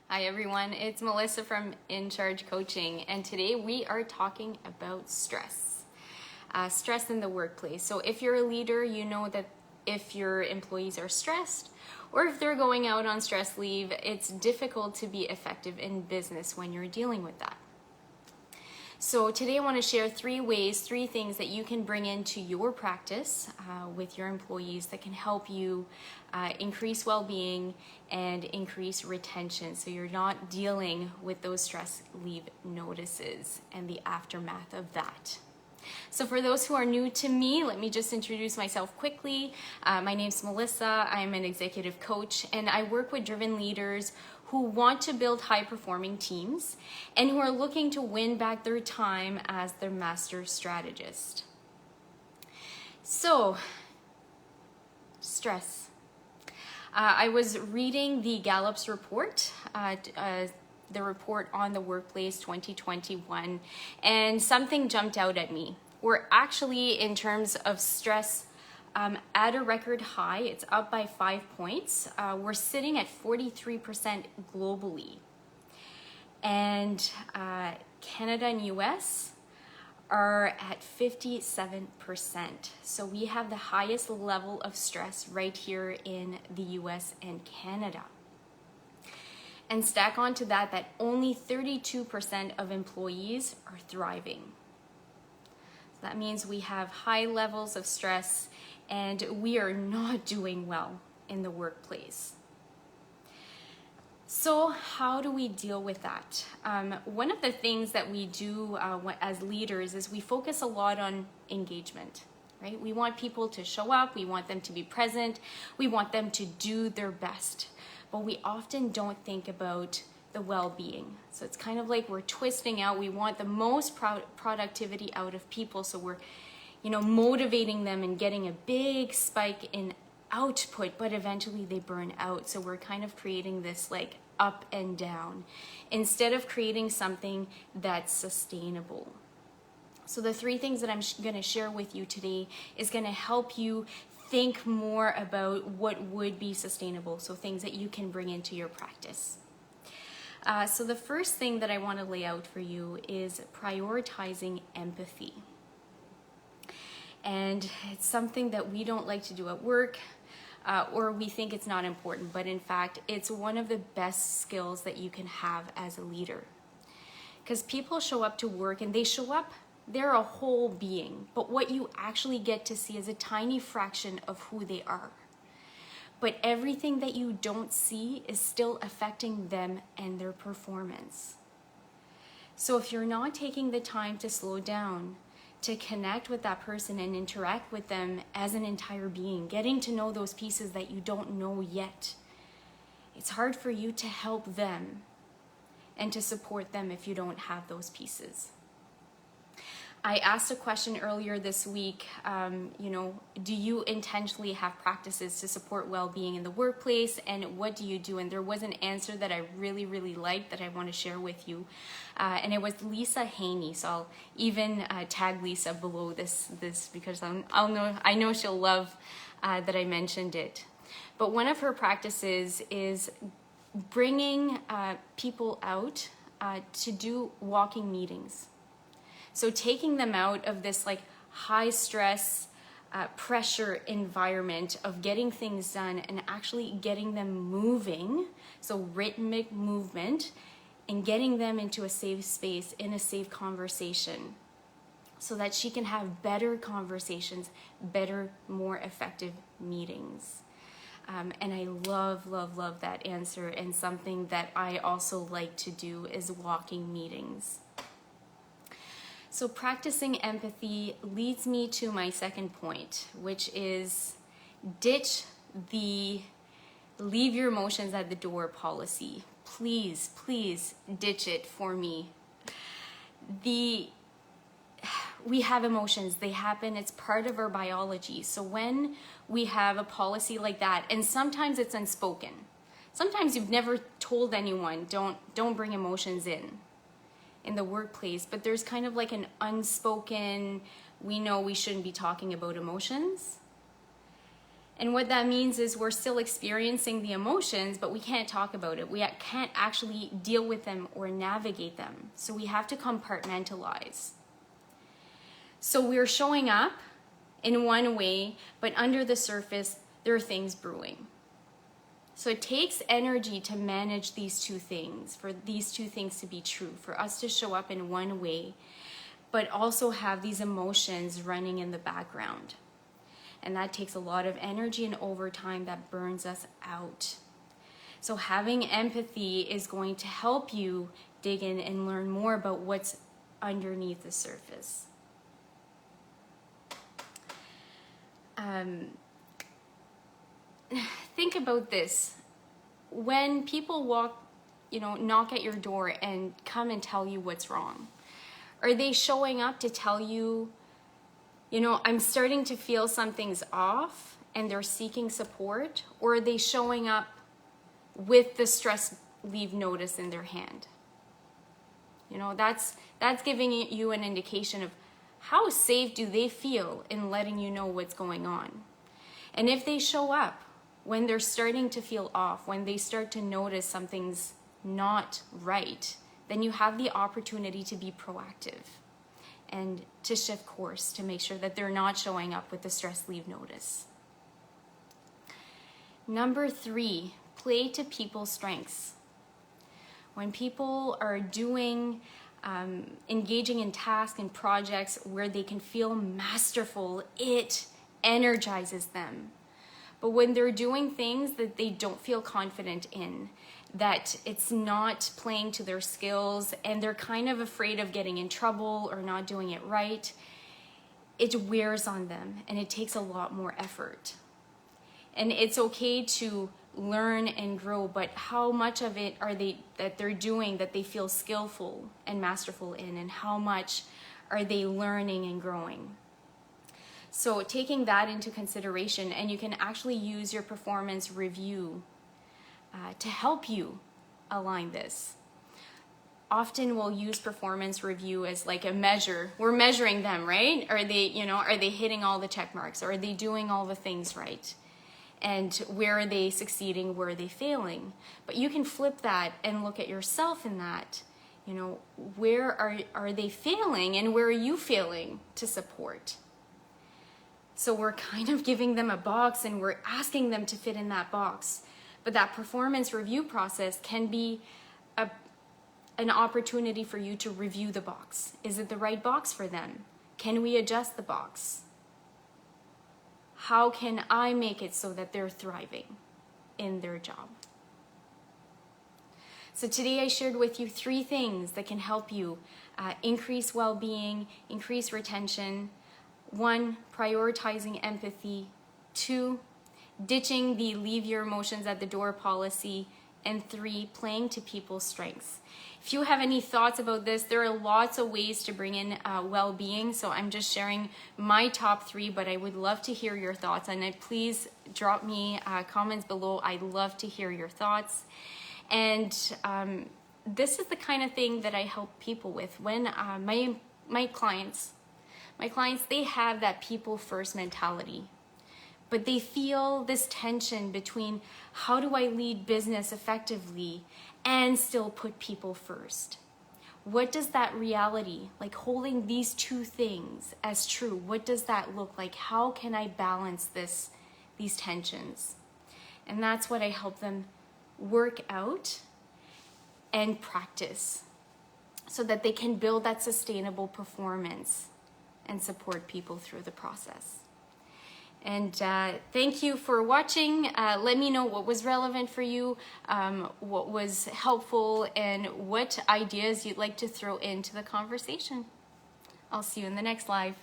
Hi everyone, it's Melissa from In Charge Coaching, and today we are talking about stress. Stress in the workplace. So if you're a leader, you know that if your employees are stressed or if they're going out on stress leave, it's difficult to be effective in business when you're dealing with that. So today I want to share three things that you can bring into your practice with your employees that can help you increase well-being and increase retention, so you're not dealing with those stress leave notices and the aftermath of that. So for those who are new to me, let me just introduce myself quickly. My name's Melissa. I'm an executive coach, and I work with driven leaders who want to build high-performing teams and who are looking to win back their time as their master strategist. So, stress. I was reading the Gallup's report, the report on the workplace 2021, and something jumped out at me. We're actually, in terms of stress, at a record high. It's up by 5 points. We're sitting at 43% globally. And Canada and US are at 57%. So we have the highest level of stress right here in the US and Canada. And stack onto that only 32% of employees are thriving. So that means we have high levels of stress and we are not doing well in the workplace. So how do we deal with that? One of the things that we do as leaders is we focus a lot on engagement, right? We want people to show up, we want them to be present, we want them to do their best, but we often don't think about the well-being. So it's kind of like we're twisting out. We want the most productivity out of people, so we're motivating them and getting a big spike in output, but eventually they burn out. So we're kind of creating this like up and down instead of creating something that's sustainable. So the three things that I'm going to share with you today is going to help you think more about what would be sustainable. So things that you can bring into your practice. So the first thing that I want to lay out for you is prioritizing empathy. And it's something that we don't like to do at work, or we think it's not important, but in fact, it's one of the best skills that you can have as a leader. Because people show up to work and they're a whole being, but what you actually get to see is a tiny fraction of who they are. But everything that you don't see is still affecting them and their performance. So if you're not taking the time to slow down, to connect with that person and interact with them as an entire being, getting to know those pieces that you don't know yet, it's hard for you to help them and to support them if you don't have those pieces. I asked a question earlier this week, do you intentionally have practices to support well-being in the workplace, and what do you do? And there was an answer that I really, really liked that I want to share with you. And it was Lisa Haney. So I'll even tag Lisa below this because I know she'll love that I mentioned it. But one of her practices is bringing people out to do walking meetings. So taking them out of this like high stress, pressure environment of getting things done and actually getting them moving, so rhythmic movement, and getting them into a safe space, in a safe conversation, so that she can have better conversations, better, more effective meetings. And I love that answer, and something that I also like to do is walking meetings. So practicing empathy leads me to my second point, which is ditch the leave your emotions at the door policy. Please ditch it for me. We have emotions, they happen, it's part of our biology. So when we have a policy like that, and sometimes it's unspoken. Sometimes you've never told anyone, don't bring emotions in the workplace, but there's kind of like an unspoken, we know we shouldn't be talking about emotions. And what that means is we're still experiencing the emotions, but we can't talk about it. We can't actually deal with them or navigate them. So we have to compartmentalize. So we're showing up in one way, but under the surface, there are things brewing. So it takes energy to manage these two things, for these two things to be true, for us to show up in one way, but also have these emotions running in the background. And that takes a lot of energy, and over time that burns us out. So having empathy is going to help you dig in and learn more about what's underneath the surface. Think about this. When people knock at your door and come and tell you what's wrong, are they showing up to tell you, I'm starting to feel something's off, and they're seeking support? Or are they showing up with the stress leave notice in their hand? That's giving you an indication of how safe do they feel in letting you know what's going on. And if they show up when they're starting to feel off, when they start to notice something's not right, then you have the opportunity to be proactive and to shift course to make sure that they're not showing up with the stress leave notice. Number 3, play to people's strengths. When people are engaging in tasks and projects where they can feel masterful, it energizes them. But when they're doing things that they don't feel confident in, that it's not playing to their skills, and they're kind of afraid of getting in trouble or not doing it right, it wears on them, and it takes a lot more effort. And it's okay to learn and grow, but how much of it they're doing that they feel skillful and masterful in, and how much are they learning and growing? So taking that into consideration, and you can actually use your performance review to help you align this. Often we'll use performance review as like a measure. We're measuring them, right? Are they hitting all the check marks? Are they doing all the things right? And where are they succeeding? Where are they failing? But you can flip that and look at yourself in that. Where are they failing, and where are you failing to support? So we're kind of giving them a box, and we're asking them to fit in that box. But that performance review process can be an opportunity for you to review the box. Is it the right box for them? Can we adjust the box? How can I make it so that they're thriving in their job? So today I shared with you 3 things that can help you increase well-being, increase retention. 1, prioritizing empathy. 2, ditching the leave your emotions at the door policy. And 3, playing to people's strengths. If you have any thoughts about this, there are lots of ways to bring in well-being. So I'm just sharing my top 3, but I would love to hear your thoughts. And please drop me comments below. I'd love to hear your thoughts. And this is the kind of thing that I help people with. When my clients, they have that people first mentality. But they feel this tension between how do I lead business effectively and still put people first? What does that reality, like holding these 2 things as true, what does that look like? How can I balance these tensions? And that's what I help them work out and practice so that they can build that sustainable performance and support people through the process. And thank you for watching. Let me know what was relevant for you, what was helpful, and what ideas you'd like to throw into the conversation. I'll see you in the next live.